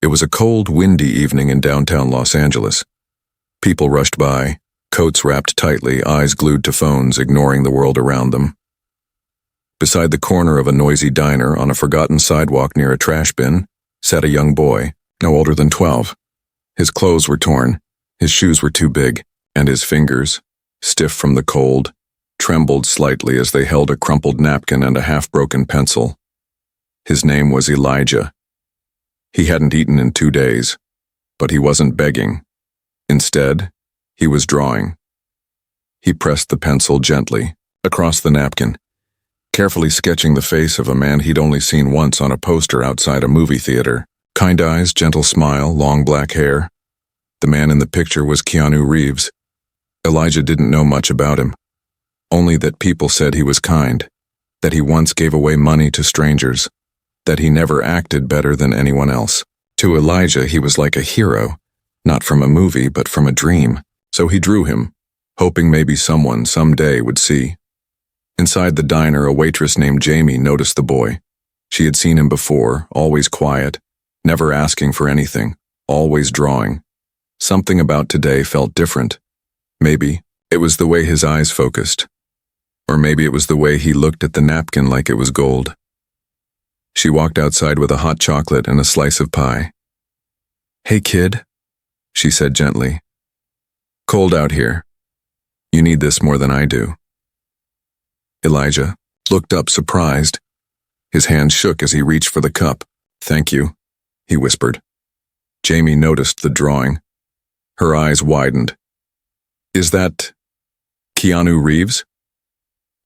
It was a cold, windy evening in downtown Los Angeles. People rushed by, coats wrapped tightly, eyes glued to phones, ignoring the world around them. Beside the corner of a noisy diner on a forgotten sidewalk near a trash bin sat a young boy, no older than 12. His clothes were torn, his shoes were too big, and his fingers, stiff from the cold, trembled slightly as they held a crumpled napkin and a half-broken pencil. His name was Elijah. He hadn't eaten in 2 days, but he wasn't begging. Instead, he was drawing. He pressed the pencil gently across the napkin, carefully sketching the face of a man he'd only seen once on a poster outside a movie theater. Kind eyes, gentle smile, long black hair. The man in the picture was Keanu Reeves. Elijah didn't know much about him, only that people said he was kind, that he once gave away money to strangers, that he never acted better than anyone else. To Elijah, he was like a hero, not from a movie but from a dream. So he drew him, hoping maybe someone someday would see. Inside the diner, a waitress named Jamie noticed the boy. She had seen him before, always quiet, never asking for anything, always drawing. Something about today felt different. Maybe it was the way his eyes focused, or maybe it was the way he looked at the napkin like it was gold. She walked outside with a hot chocolate and a slice of pie. "Hey, kid," she said gently. "Cold out here. You need this more than I do." Elijah looked up surprised. His hand shook as he reached for the cup. "Thank you," he whispered. Jamie noticed the drawing. Her eyes widened. "Is that Keanu Reeves?"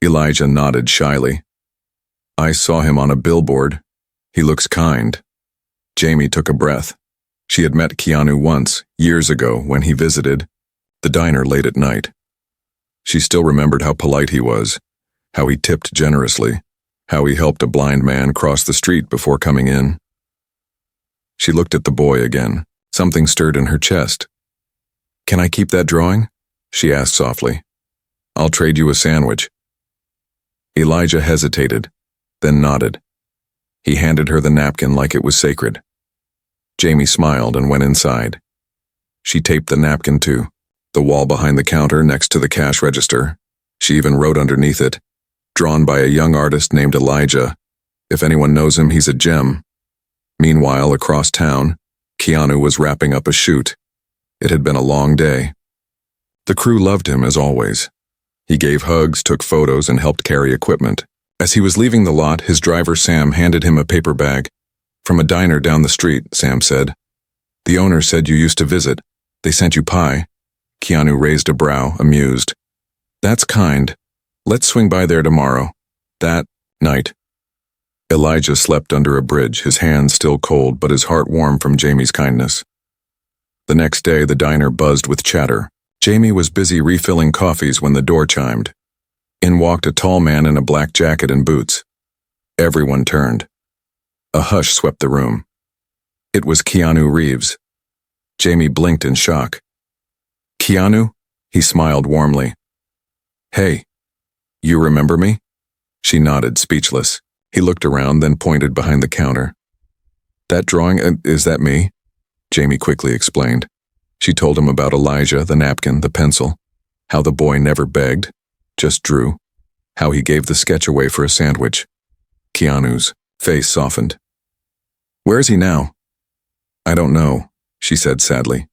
Elijah nodded shyly. "I saw him on a billboard. He looks kind." Jamie took a breath. She had met Keanu once, years ago, when he visited the diner late at night. She still remembered how polite he was, how he tipped generously, how he helped a blind man cross the street before coming in. She looked at the boy again. Something stirred in her chest. "Can I keep that drawing?" she asked softly. "I'll trade you a sandwich." Elijah hesitated, then nodded. He handed her the napkin like it was sacred. Jamie smiled and went inside. She taped the napkin to the wall behind the counter next to the cash register. She even wrote underneath it, "Drawn by a young artist named Elijah. If anyone knows him, he's a gem." Meanwhile, across town, Keanu was wrapping up a shoot. It had been a long day. The crew loved him as always. He gave hugs, took photos, and helped carry equipment. As he was leaving the lot, his driver Sam handed him a paper bag. "From a diner down the street," Sam said. "The owner said you used to visit. They sent you pie." Keanu raised a brow, amused. "That's kind. Let's swing by there tomorrow." That night, Elijah slept under a bridge, his hands still cold but his heart warm from Jamie's kindness. The next day, the diner buzzed with chatter. Jamie was busy refilling coffees when the door chimed. In walked a tall man in a black jacket and boots. Everyone turned. A hush swept the room. It was Keanu Reeves. Jamie blinked in shock. "Keanu?" He smiled warmly. "Hey, you remember me?" She nodded, speechless. He looked around, then pointed behind the counter. "That drawing, is that me?" Jamie quickly explained. She told him about Elijah, the napkin, the pencil, how the boy never begged, just drew, how he gave the sketch away for a sandwich. Keanu's face softened. "Where is he now?" "I don't know," she said sadly.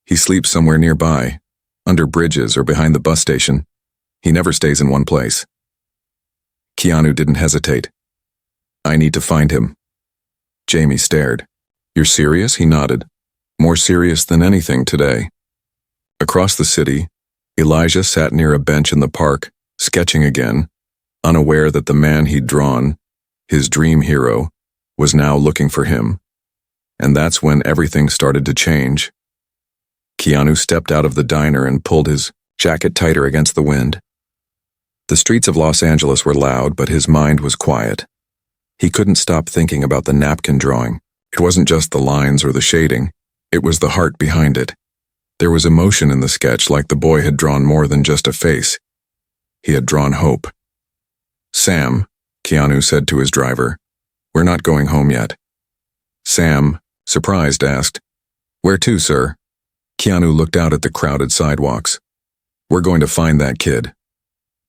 "He sleeps somewhere nearby, under bridges or behind the bus station. He never stays in one place." Keanu didn't hesitate. "I need to find him." Jamie stared. "You're serious?" He nodded. "More serious than anything today." Across the city, Elijah sat near a bench in the park, sketching again, unaware that the man he'd drawn, his dream hero, was now looking for him. And that's when everything started to change. Keanu stepped out of the diner and pulled his jacket tighter against the wind. The streets of Los Angeles were loud, but his mind was quiet. He couldn't stop thinking about the napkin drawing. It wasn't just the lines or the shading. It was the heart behind it. There was emotion in the sketch, like the boy had drawn more than just a face. He had drawn hope. "Sam," Keanu said to his driver, "we're not going home yet." Sam surprised, asked, "Where to, sir?" Keanu looked out at the crowded sidewalks. "We're going to find that kid."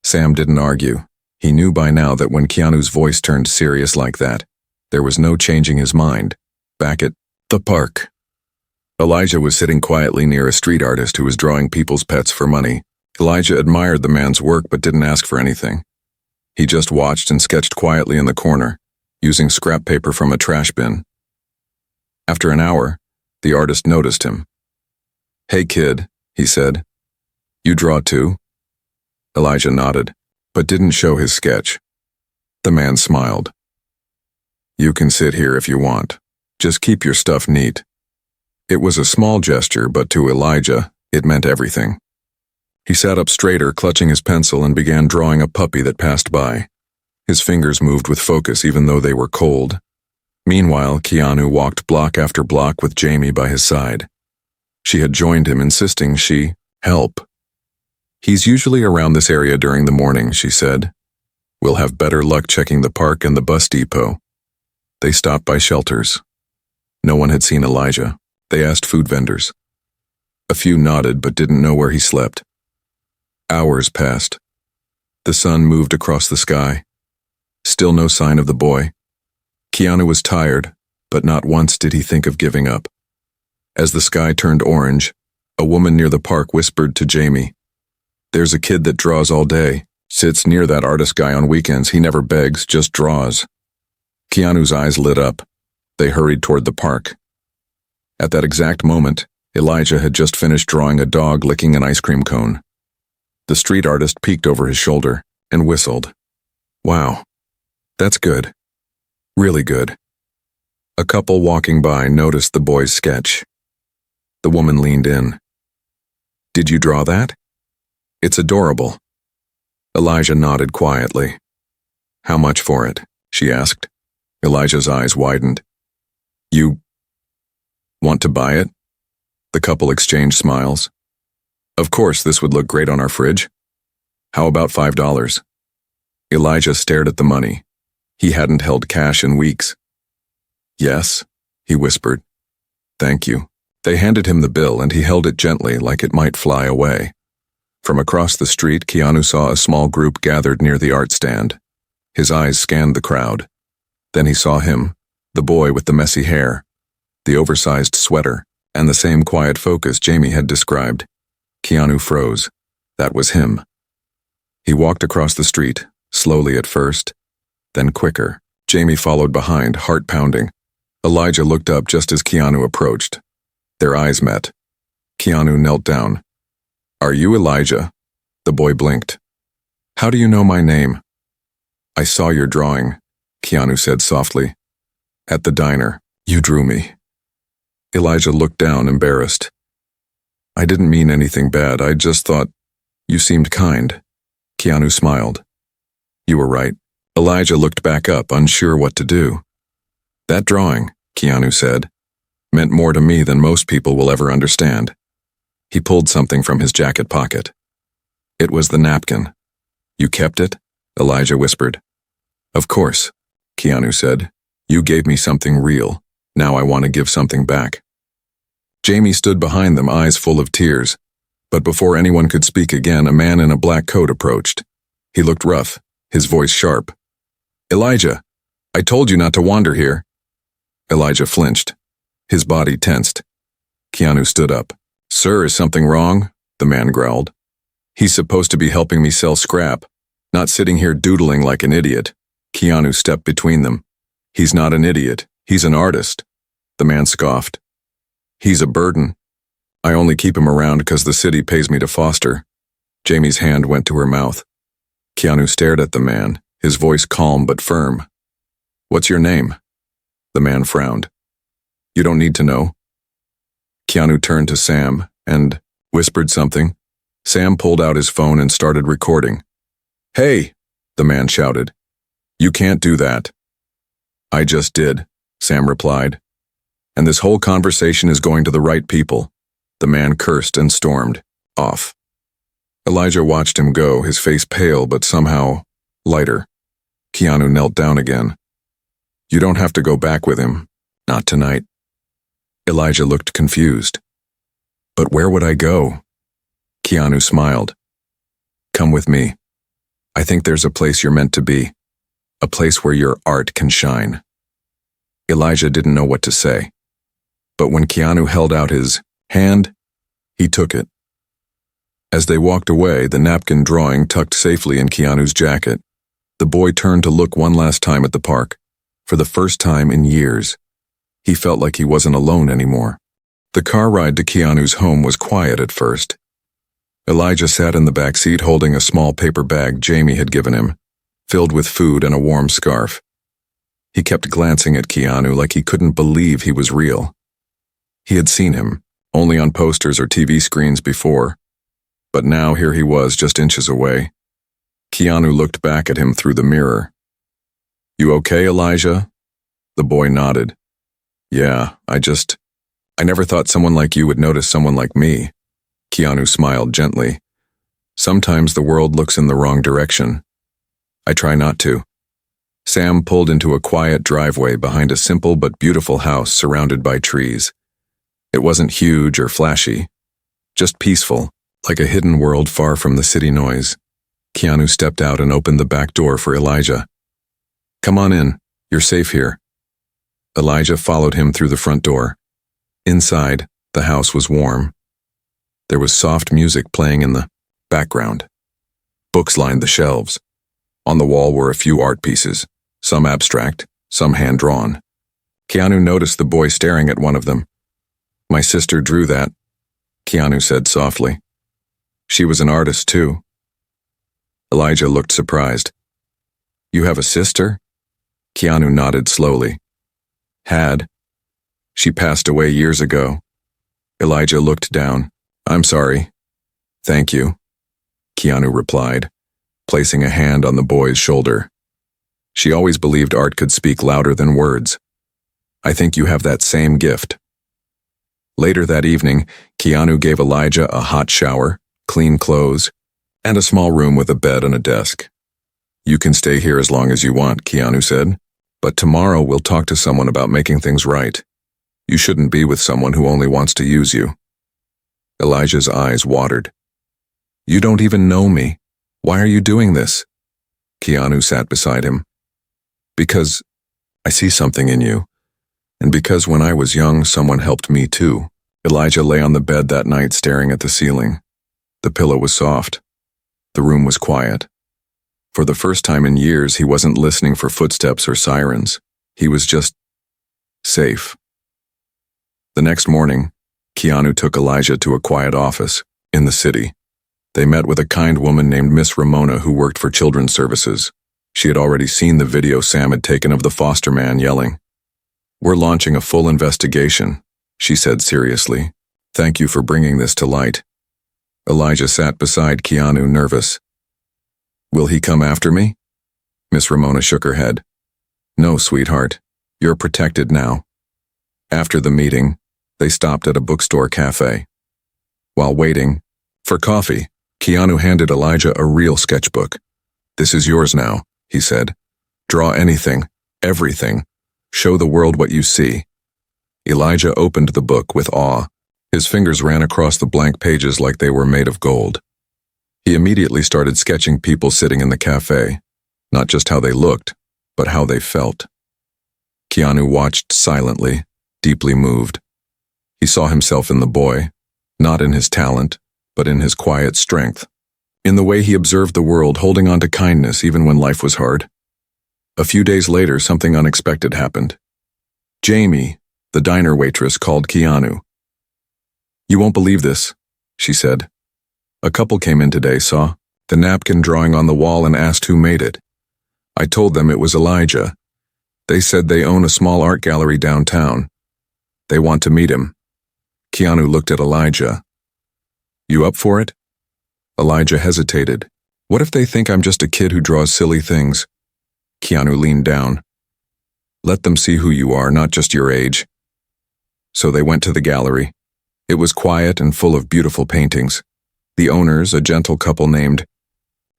Sam didn't argue. He knew by now that when Keanu's voice turned serious like that, there was no changing his mind. Back at the park, Elijah was sitting quietly near a street artist who was drawing people's pets for money. Elijah admired the man's work but didn't ask for anything. He just watched and sketched quietly in the corner, using scrap paper from a trash bin. After an hour, the artist noticed him. "Hey kid," he said. "You draw too?" Elijah nodded, but didn't show his sketch. The man smiled. "You can sit here if you want. Just keep your stuff neat." It was a small gesture, but to Elijah, it meant everything. He sat up straighter, clutching his pencil, and began drawing a puppy that passed by. His fingers moved with focus even though they were cold. Meanwhile, Keanu walked block after block with Jamie by his side. She had joined him, insisting she help. "He's usually around this area during the morning," she said. "We'll have better luck checking the park and the bus depot." They stopped by shelters. No one had seen Elijah. They asked food vendors. A few nodded but didn't know where he slept. Hours passed. The sun moved across the sky. Still no sign of the boy. Keanu was tired, but not once did he think of giving up. As the sky turned orange, a woman near the park whispered to Jamie, "There's a kid that draws all day, sits near that artist guy on weekends. He never begs, just draws." Keanu's eyes lit up. They hurried toward the park. At that exact moment, Elijah had just finished drawing a dog licking an ice cream cone. The street artist peeked over his shoulder and whistled. "Wow, that's good. Really good." A couple walking by noticed the boy's sketch. The woman leaned in. "Did you draw that? It's adorable." Elijah nodded quietly. "How much for it?" she asked. Elijah's eyes widened. "You want to buy it?" The couple exchanged smiles. "Of course, this would look great on our fridge. How about $5? Elijah stared at the money. He hadn't held cash in weeks. "Yes," he whispered. "Thank you." They handed him the bill and he held it gently like it might fly away. From across the street, Keanu saw a small group gathered near the art stand. His eyes scanned the crowd. Then he saw him, the boy with the messy hair, the oversized sweater, and the same quiet focus Jamie had described. Keanu froze. That was him. He walked across the street, slowly at first, then quicker. Jamie followed behind, heart pounding. Elijah looked up just as Keanu approached. Their eyes met. Keanu knelt down. "Are you Elijah?" The boy blinked. "How do you know my name?" "I saw your drawing," Keanu said softly. "At the diner. You drew me." Elijah looked down, embarrassed. "I didn't mean anything bad. I just thought you seemed kind." Keanu smiled. "You were right." Elijah looked back up, unsure what to do. "That drawing," Keanu said, "meant more to me than most people will ever understand." He pulled something from his jacket pocket. It was the napkin. "You kept it?" Elijah whispered. "Of course," Keanu said. "You gave me something real. Now I want to give something back." Jamie stood behind them, eyes full of tears. But before anyone could speak again, a man in a black coat approached. He looked rough, his voice sharp. "Elijah, I told you not to wander here." Elijah flinched. His body tensed. Keanu stood up. "Sir, is something wrong?" the man growled. "He's supposed to be helping me sell scrap, not sitting here doodling like an idiot." Keanu stepped between them. "He's not an idiot. He's an artist." The man scoffed. "He's a burden. I only keep him around because the city pays me to foster." Jamie's hand went to her mouth. Keanu stared at the man, his voice calm but firm. "What's your name?" The man frowned. "You don't need to know." Keanu turned to Sam and whispered something. Sam pulled out his phone and started recording. "Hey!" the man shouted. "You can't do that." "I just did," Sam replied. "And this whole conversation is going to the right people." The man cursed and stormed off. Elijah watched him go, his face pale but somehow lighter. Keanu knelt down again. "You don't have to go back with him. Not tonight." Elijah looked confused. But where would I go? Keanu smiled. Come with me. I think there's a place you're meant to be. A place where your art can shine. Elijah didn't know what to say. But when Keanu held out his hand, he took it. As they walked away, the napkin drawing tucked safely in Keanu's jacket, the boy turned to look one last time at the park. For the first time in years, he felt like he wasn't alone anymore. The car ride to Keanu's home was quiet at first. Elijah sat in the back seat holding a small paper bag Jamie had given him, filled with food and a warm scarf. He kept glancing at Keanu like he couldn't believe he was real. He had seen him, only on posters or TV screens before, but now here he was just inches away. Keanu looked back at him through the mirror. You okay, Elijah? The boy nodded. Yeah, I never thought someone like you would notice someone like me. Keanu smiled gently. Sometimes the world looks in the wrong direction. I try not to. Sam pulled into a quiet driveway behind a simple but beautiful house surrounded by trees. It wasn't huge or flashy, just peaceful, like a hidden world far from the city noise. Keanu stepped out and opened the back door for Elijah. Come on in, you're safe here. Elijah followed him through the front door. Inside, the house was warm. There was soft music playing in the background. Books lined the shelves. On the wall were a few art pieces, some abstract, some hand-drawn. Keanu noticed the boy staring at one of them. My sister drew that, Keanu said softly. She was an artist too. Elijah looked surprised. You have a sister? Keanu nodded slowly. Had. She passed away years ago. Elijah looked down. I'm sorry. Thank you, Keanu replied, placing a hand on the boy's shoulder. She always believed art could speak louder than words. I think you have that same gift. Later that evening, Keanu gave Elijah a hot shower, clean clothes, and a small room with a bed and a desk. You can stay here as long as you want, Keanu said, but tomorrow we'll talk to someone about making things right. You shouldn't be with someone who only wants to use you. Elijah's eyes watered. You don't even know me. Why are you doing this? Keanu sat beside him. Because I see something in you. And because when I was young, someone helped me too. Elijah lay on the bed that night staring at the ceiling. The pillow was soft. The room was quiet. For the first time in years, he wasn't listening for footsteps or sirens. He was just safe. The next morning, Keanu took Elijah to a quiet office in the city. They met with a kind woman named Miss Ramona who worked for Children's Services. She had already seen the video Sam had taken of the foster man yelling. We're launching a full investigation, she said seriously. Thank you for bringing this to light. Elijah sat beside Keanu, nervous. Will he come after me? Miss Ramona shook her head. No, sweetheart. You're protected now. After the meeting, they stopped at a bookstore cafe. While waiting for coffee, Keanu handed Elijah a real sketchbook. This is yours now, he said. Draw anything, everything. Show the world what you see. Elijah opened the book with awe. His fingers ran across the blank pages like they were made of gold. He immediately started sketching people sitting in the cafe, not just how they looked, but how they felt. Keanu watched silently, deeply moved. He saw himself in the boy, not in his talent, but in his quiet strength, in the way he observed the world, holding on to kindness even when life was hard. A few days later, something unexpected happened. Jamie, the diner waitress, called Keanu. You won't believe this, she said. A couple came in today, saw the napkin drawing on the wall and asked who made it. I told them it was Elijah. They said they own a small art gallery downtown. They want to meet him. Keanu looked at Elijah. You up for it? Elijah hesitated. What if they think I'm just a kid who draws silly things? Keanu leaned down. Let them see who you are, not just your age. So they went to the gallery. It was quiet and full of beautiful paintings. The owners, a gentle couple named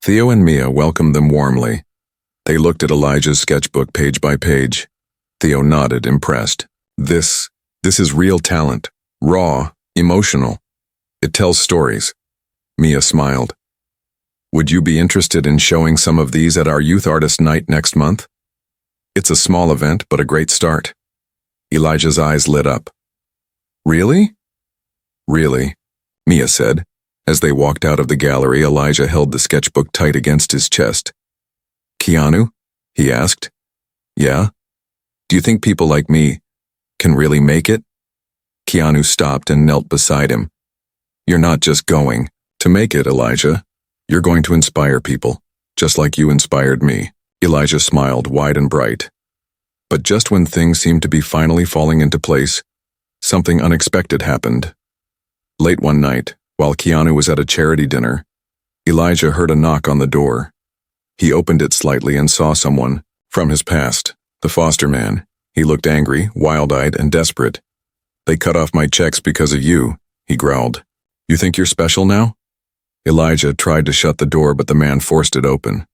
Theo and Mia, welcomed them warmly. They looked at Elijah's sketchbook page by page. Theo nodded, impressed. This This is real talent, raw, emotional. It tells stories. Mia smiled. Would you be interested in showing some of these at our Youth Artist Night next month? It's a small event, but a great start. Elijah's eyes lit up. Really? Really, Mia said. As they walked out of the gallery, Elijah held the sketchbook tight against his chest. Keanu? He asked. Yeah? Do you think people like me can really make it? Keanu stopped and knelt beside him. You're not just going to make it, Elijah. You're going to inspire people, just like you inspired me. Elijah smiled wide and bright. But just when things seemed to be finally falling into place, something unexpected happened. Late one night, while Keanu was at a charity dinner, Elijah heard a knock on the door. He opened it slightly and saw someone from his past, the foster man. He looked angry, wild-eyed, and desperate. They cut off my checks because of you, he growled. You think you're special now? Elijah tried to shut the door, but the man forced it open.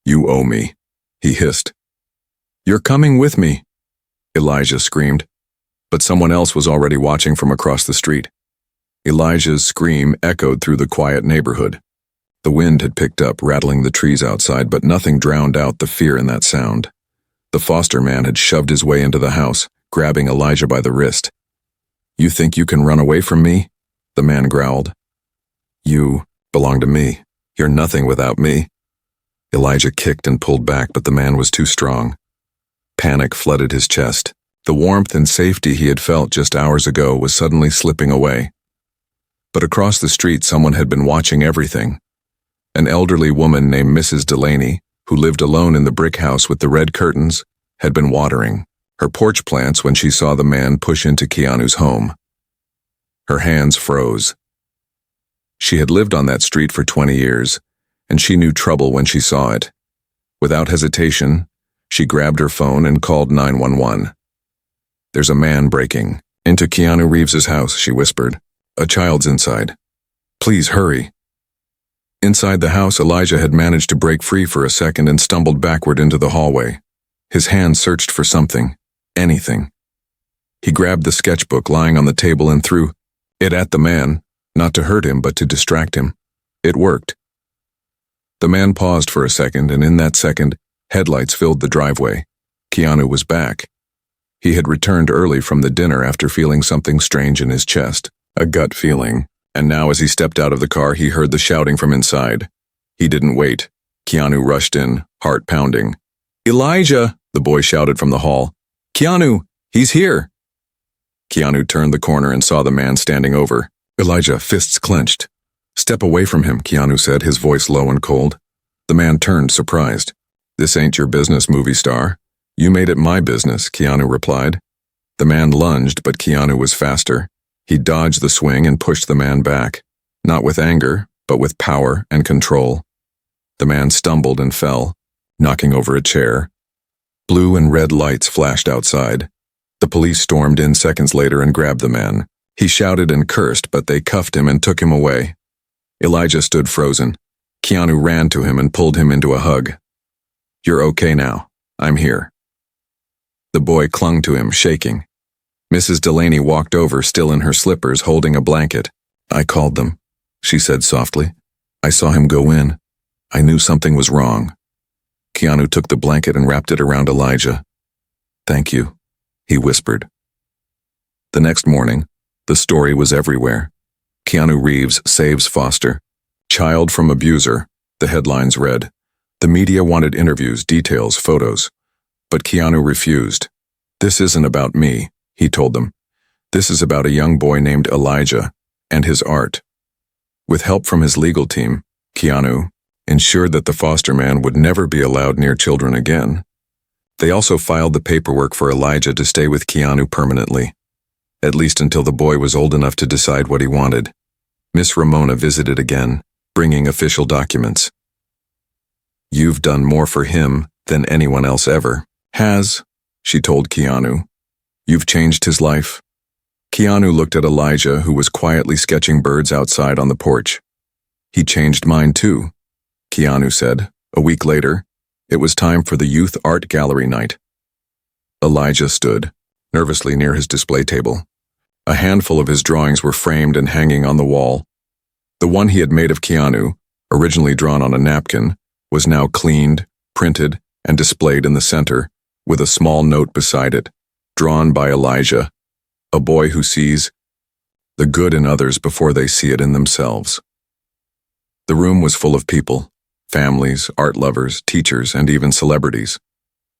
You owe me, he hissed. You're coming with me, Elijah screamed. But someone else was already watching from across the street. Elijah's scream echoed through the quiet neighborhood. The wind had picked up, rattling the trees outside, but nothing drowned out the fear in that sound. The foster man had shoved his way into the house, grabbing Elijah by the wrist. You think you can run away from me? The man growled. You belong to me. You're nothing without me. Elijah kicked and pulled back, but the man was too strong. Panic flooded his chest. The warmth and safety he had felt just hours ago was suddenly slipping away. But across the street, someone had been watching everything. An elderly woman named Mrs. Delaney, who lived alone in the brick house with the red curtains, had been watering her porch plants when she saw the man push into Keanu's home. Her hands froze. She had lived on that street for 20 years, and she knew trouble when she saw it. Without hesitation, she grabbed her phone and called 911. There's a man breaking into Keanu Reeves' house, she whispered. A child's inside. Please hurry. Inside the house, Elijah had managed to break free for a second and stumbled backward into the hallway. His hand searched for something, anything. He grabbed the sketchbook lying on the table and threw it at the man, not to hurt him but to distract him. It worked. The man paused for a second, and in that second, headlights filled the driveway. Keanu was back. He had returned early from the dinner after feeling something strange in his chest, a gut feeling, and now as he stepped out of the car, he heard the shouting from inside. He didn't wait. Keanu rushed in, heart pounding. Elijah, the boy shouted from the hall. Keanu, he's here. Keanu turned the corner and saw the man standing over. Elijah, fists clenched. Step away from him, Keanu said, his voice low and cold. The man turned, surprised. This ain't your business, movie star. You made it my business, Keanu replied. The man lunged, but Keanu was faster. He dodged the swing and pushed the man back, not with anger, but with power and control. The man stumbled and fell, knocking over a chair. Blue and red lights flashed outside. The police stormed in seconds later and grabbed the man. He shouted and cursed, but they cuffed him and took him away. Elijah stood frozen. Keanu ran to him and pulled him into a hug. You're okay now. I'm here. The boy clung to him, shaking. Mrs. Delaney walked over, still in her slippers, holding a blanket. I called them, she said softly. I saw him go in. I knew something was wrong. Keanu took the blanket and wrapped it around Elijah. Thank you, he whispered. The next morning, the story was everywhere. Keanu Reeves saves foster. Child from abuser, the headlines read. The media wanted interviews, details, photos. But Keanu refused. This isn't about me, he told them. This is about a young boy named Elijah and his art. With help from his legal team, Keanu ensured that the foster man would never be allowed near children again. They also filed the paperwork for Elijah to stay with Keanu permanently, at least until the boy was old enough to decide what he wanted. Miss Ramona visited again, bringing official documents. You've done more for him than anyone else ever has, she told Keanu. You've changed his life. Keanu looked at Elijah, who was quietly sketching birds outside on the porch. He changed mine too, Keanu said. A week later, it was time for the Youth Art Gallery night. Elijah stood, nervously near his display table. A handful of his drawings were framed and hanging on the wall. The one he had made of Keanu, originally drawn on a napkin, was now cleaned, printed, and displayed in the center, with a small note beside it, drawn by Elijah, a boy who sees the good in others before they see it in themselves. The room was full of people, families, art lovers, teachers, and even celebrities.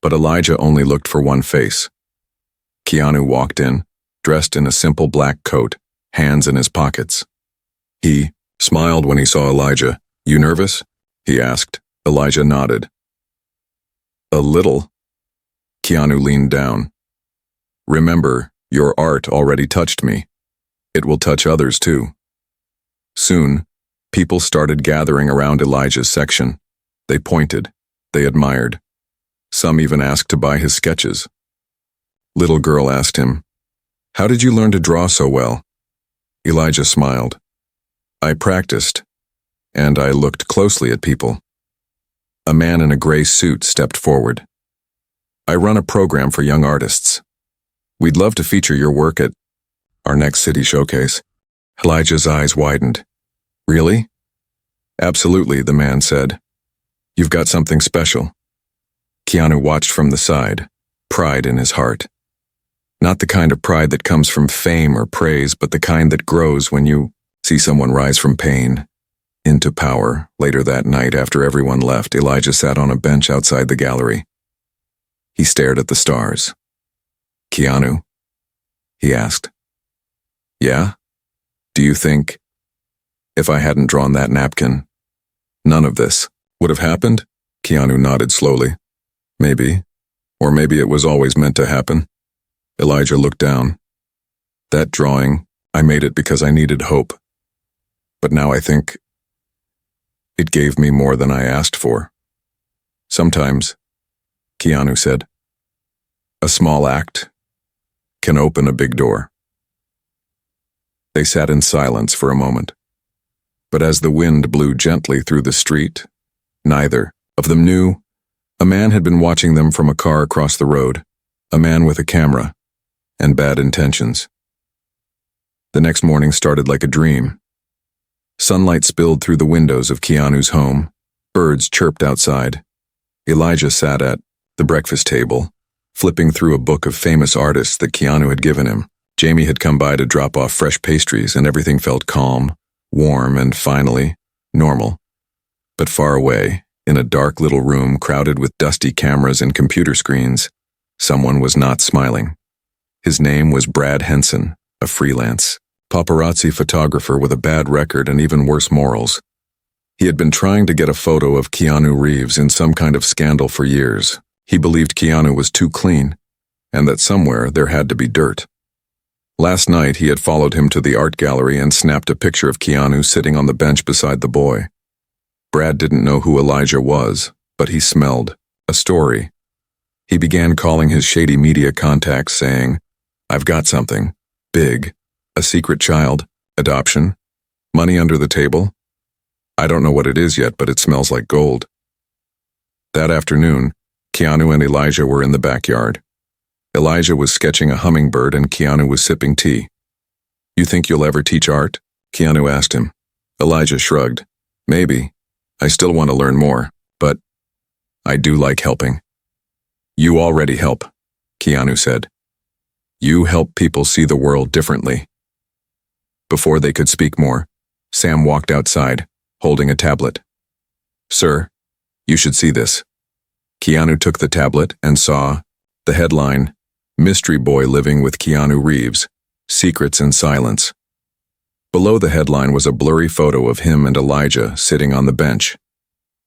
But Elijah only looked for one face. Keanu walked in, dressed in a simple black coat, hands in his pockets. He smiled when he saw Elijah. "You nervous?" he asked. Elijah nodded. "A little." Keanu leaned down. "Remember, your art already touched me. It will touch others too." Soon, people started gathering around Elijah's section. They pointed. They admired. Some even asked to buy his sketches. Little girl asked him, "How did you learn to draw so well?" Elijah smiled. "I practiced, and I looked closely at people." A man in a gray suit stepped forward. "I run a program for young artists. We'd love to feature your work at our next city showcase." Elijah's eyes widened. "Really?" "Absolutely," the man said. "You've got something special." Keanu watched from the side, pride in his heart. Not the kind of pride that comes from fame or praise, but the kind that grows when you see someone rise from pain into power. Later that night, after everyone left, Elijah sat on a bench outside the gallery. He stared at the stars. "Keanu?" he asked. "Yeah? Do you think, if I hadn't drawn that napkin, none of this would have happened?" Keanu nodded slowly. "Maybe. Or maybe it was always meant to happen." Elijah looked down. "That drawing, I made it because I needed hope. But now I think it gave me more than I asked for. Sometimes," Keanu said, "a small act can open a big door." They sat in silence for a moment. But as the wind blew gently through the street, neither of them knew. A man had been watching them from a car across the road, a man with a camera and bad intentions. The next morning started like a dream. Sunlight spilled through the windows of Keanu's home. Birds chirped outside. Elijah sat at the breakfast table, flipping through a book of famous artists that Keanu had given him. Jamie had come by to drop off fresh pastries, and everything felt calm, warm, and finally, normal. But far away, in a dark little room crowded with dusty cameras and computer screens, someone was not smiling. His name was Brad Henson, a freelance paparazzi photographer with a bad record and even worse morals. He had been trying to get a photo of Keanu Reeves in some kind of scandal for years. He believed Keanu was too clean, and that somewhere there had to be dirt. Last night he had followed him to the art gallery and snapped a picture of Keanu sitting on the bench beside the boy. Brad didn't know who Elijah was, but he smelled a story. He began calling his shady media contacts saying, "I've got something. Big. A secret child. Adoption. Money under the table. I don't know what it is yet, but it smells like gold." That afternoon, Keanu and Elijah were in the backyard. Elijah was sketching a hummingbird and Keanu was sipping tea. "You think you'll ever teach art?" Keanu asked him. Elijah shrugged. "Maybe. I still want to learn more, but I do like helping." "You already help," Keanu said. "You help people see the world differently." Before they could speak more, Sam walked outside, holding a tablet. "Sir, you should see this." Keanu took the tablet and saw the headline, "Mystery Boy Living with Keanu Reeves, Secrets in Silence." Below the headline was a blurry photo of him and Elijah sitting on the bench.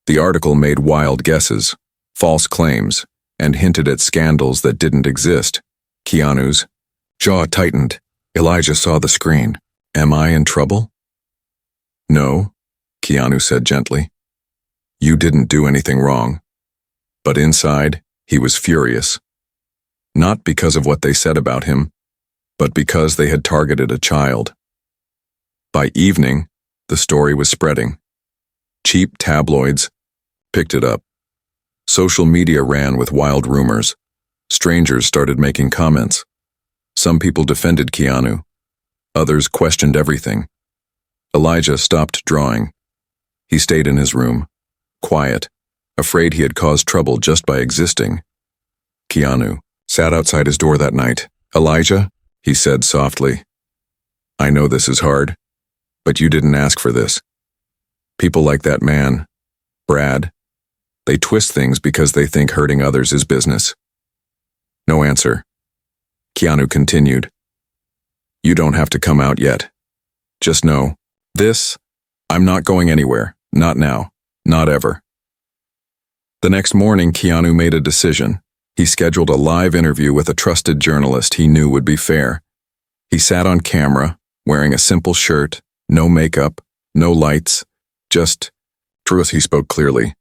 The article made wild guesses, false claims, and hinted at scandals that didn't exist. Keanu's jaw tightened. Elijah saw the screen. "Am I in trouble?" "No," Keanu said gently. "You didn't do anything wrong." But inside, he was furious. Not because of what they said about him, but because they had targeted a child. By evening, the story was spreading. Cheap tabloids picked it up. Social media ran with wild rumors. Strangers started making comments. Some people defended Keanu. Others questioned everything. Elijah stopped drawing. He stayed in his room, quiet, afraid he had caused trouble just by existing. Keanu sat outside his door that night. "Elijah," he said softly, "I know this is hard, but you didn't ask for this. People like that man, Brad, they twist things because they think hurting others is business." No answer. Keanu continued, "You don't have to come out yet. Just know, I'm not going anywhere. Not now. Not ever." The next morning, Keanu made a decision. He scheduled a live interview with a trusted journalist he knew would be fair. He sat on camera, wearing a simple shirt, no makeup, no lights, just truth. He spoke clearly.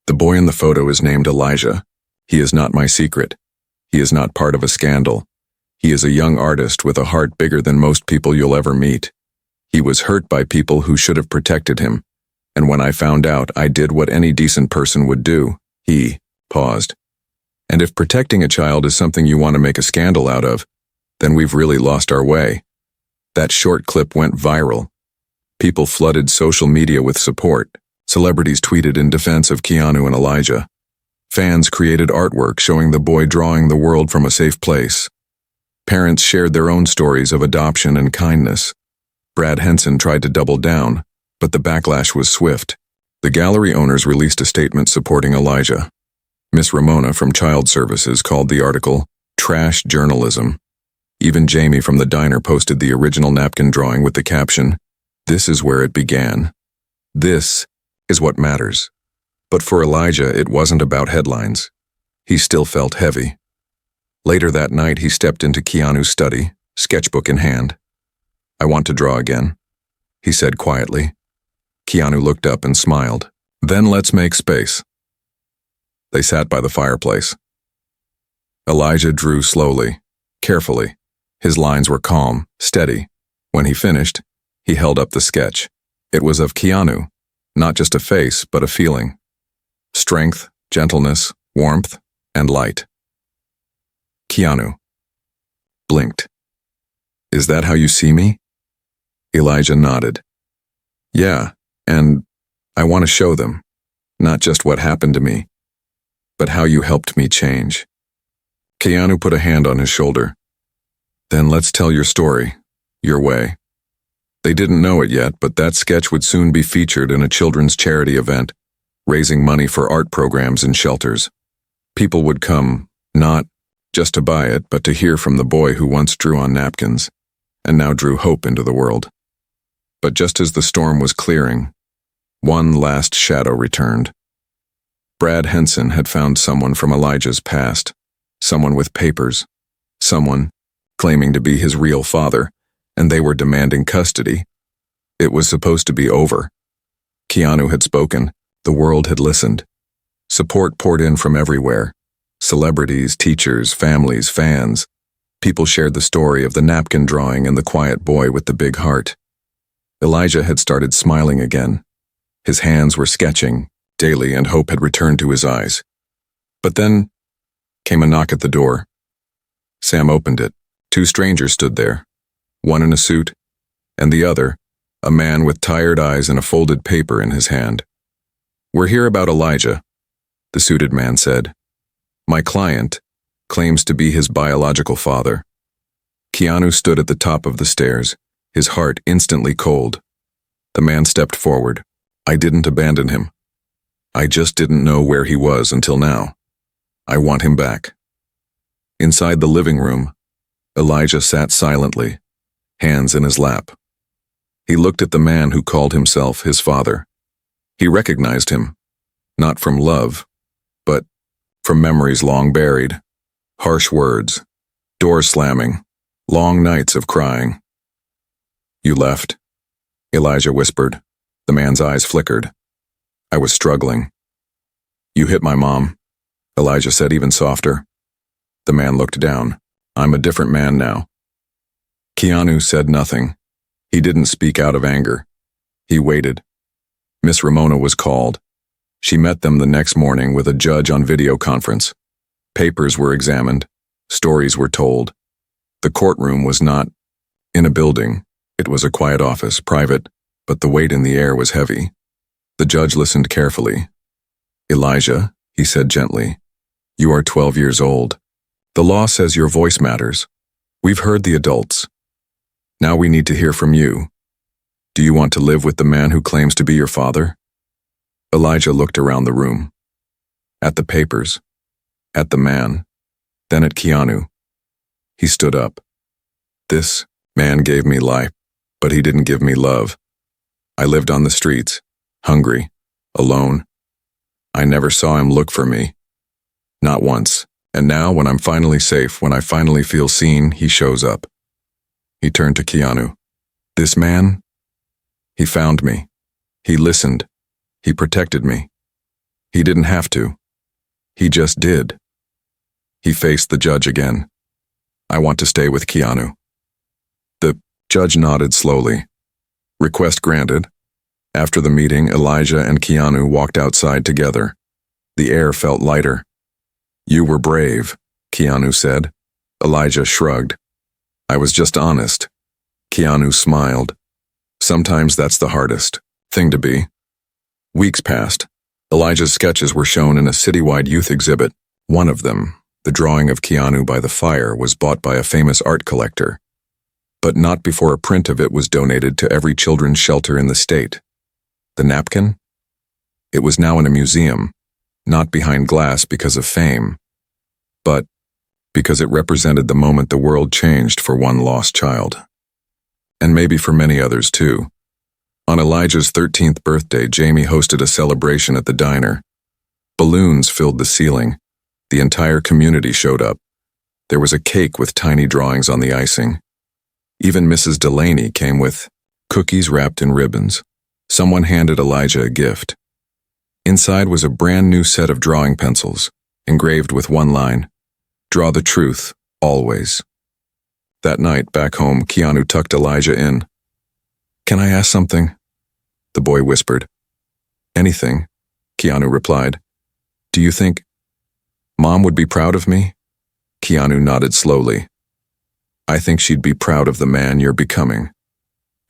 "The boy in the photo is named Elijah. He is not my secret. He is not part of a scandal. He is a young artist with a heart bigger than most people you'll ever meet. He was hurt by people who should have protected him, and when I found out, I did what any decent person would do." He paused. "And if protecting a child is something you want to make a scandal out of, then we've really lost our way." That short clip went viral. People flooded social media with support. Celebrities tweeted in defense of Keanu and Elijah. Fans created artwork showing the boy drawing the world from a safe place. Parents shared their own stories of adoption and kindness. Brad Henson tried to double down, but the backlash was swift. The gallery owners released a statement supporting Elijah. Miss Ramona from Child Services called the article trash journalism. Even Jamie from the diner posted the original napkin drawing with the caption, "This is where it began. This is what matters." But for Elijah, it wasn't about headlines. He still felt heavy. Later that night, he stepped into Keanu's study, sketchbook in hand. "I want to draw again," he said quietly. Keanu looked up and smiled. "Then let's make space." They sat by the fireplace. Elijah drew slowly, carefully. His lines were calm, steady. When he finished, he held up the sketch. It was of Keanu, not just a face, but a feeling. Strength, gentleness, warmth, and light. Keanu blinked. "Is that how you see me?" Elijah nodded. "Yeah, and I want to show them, not just what happened to me, but how you helped me change." Keanu put a hand on his shoulder. "Then let's tell your story, your way." They didn't know it yet, but that sketch would soon be featured in a children's charity event, raising money for art programs in shelters. People would come, not just to buy it, but to hear from the boy who once drew on napkins, and now drew hope into the world. But just as the storm was clearing, one last shadow returned. Brad Henson had found someone from Elijah's past, someone with papers, someone claiming to be his real father, and they were demanding custody. It was supposed to be over. Keanu had spoken. The world had listened. Support poured in from everywhere. Celebrities, teachers, families, fans. People shared the story of the napkin drawing and the quiet boy with the big heart. Elijah had started smiling again. His hands were sketching daily, and hope had returned to his eyes. But then came a knock at the door. Sam opened it. Two strangers stood there, one in a suit, and the other, a man with tired eyes and a folded paper in his hand. "We're here about Elijah," the suited man said. "My client claims to be his biological father." Keanu stood at the top of the stairs, his heart instantly cold. The man stepped forward. "I didn't abandon him. I just didn't know where he was until now. I want him back." Inside the living room, Elijah sat silently, hands in his lap. He looked at the man who called himself his father. He recognized him, not from love, but from memories long buried. Harsh words, doors slamming, long nights of crying. "You left," Elijah whispered. The man's eyes flickered. "I was struggling." "You hit my mom," Elijah said even softer. The man looked down. "I'm a different man now." Keanu said nothing. He didn't speak out of anger. He waited. Miss Ramona was called. She met them the next morning with a judge on video conference. Papers were examined. Stories were told. The courtroom was not in a building. It was a quiet office, private, but the weight in the air was heavy. The judge listened carefully. "Elijah," he said gently, "you are 12 years old. The law says your voice matters. We've heard the adults. Now we need to hear from you. Do you want to live with the man who claims to be your father?" Elijah looked around the room. At the papers. At the man. Then at Keanu. He stood up. "This man gave me life, but he didn't give me love. I lived on the streets, hungry, alone. I never saw him look for me. Not once. And now, when I'm finally safe, when I finally feel seen, he shows up." He turned to Keanu. "This man, he found me. He listened. He protected me. He didn't have to. He just did." He faced the judge again. "I want to stay with Keanu." The judge nodded slowly. Request granted. After the meeting, Elijah and Keanu walked outside together. The air felt lighter. "You were brave," Keanu said. Elijah shrugged. "I was just honest." Keanu smiled. "Sometimes that's the hardest thing to be." Weeks passed. Elijah's sketches were shown in a citywide youth exhibit. One of them, the drawing of Keanu by the fire, was bought by a famous art collector. But not before a print of it was donated to every children's shelter in the state. The napkin? It was now in a museum, not behind glass because of fame, but because it represented the moment the world changed for one lost child. And maybe for many others too. On Elijah's 13th birthday, Jamie hosted a celebration at the diner. Balloons filled the ceiling. The entire community showed up. There was a cake with tiny drawings on the icing. Even Mrs. Delaney came with cookies wrapped in ribbons. Someone handed Elijah a gift. Inside was a brand new set of drawing pencils, engraved with one line, "Draw the truth, always." That night, back home, Keanu tucked Elijah in. "Can I ask something?" the boy whispered. "Anything," Keanu replied. "Do you think Mom would be proud of me?" Keanu nodded slowly. "I think she'd be proud of the man you're becoming."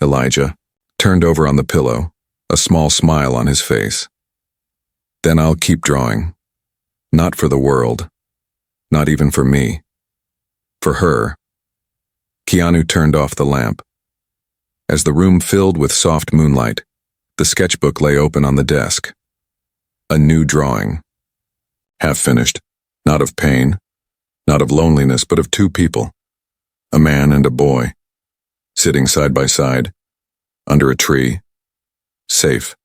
Elijah turned over on the pillow, a small smile on his face. "Then I'll keep drawing. Not for the world. Not even for me. For her." Keanu turned off the lamp. As the room filled with soft moonlight, the sketchbook lay open on the desk. A new drawing. Half finished. Not of pain, not of loneliness, but of two people. A man and a boy. Sitting side by side. Under a tree. Safe.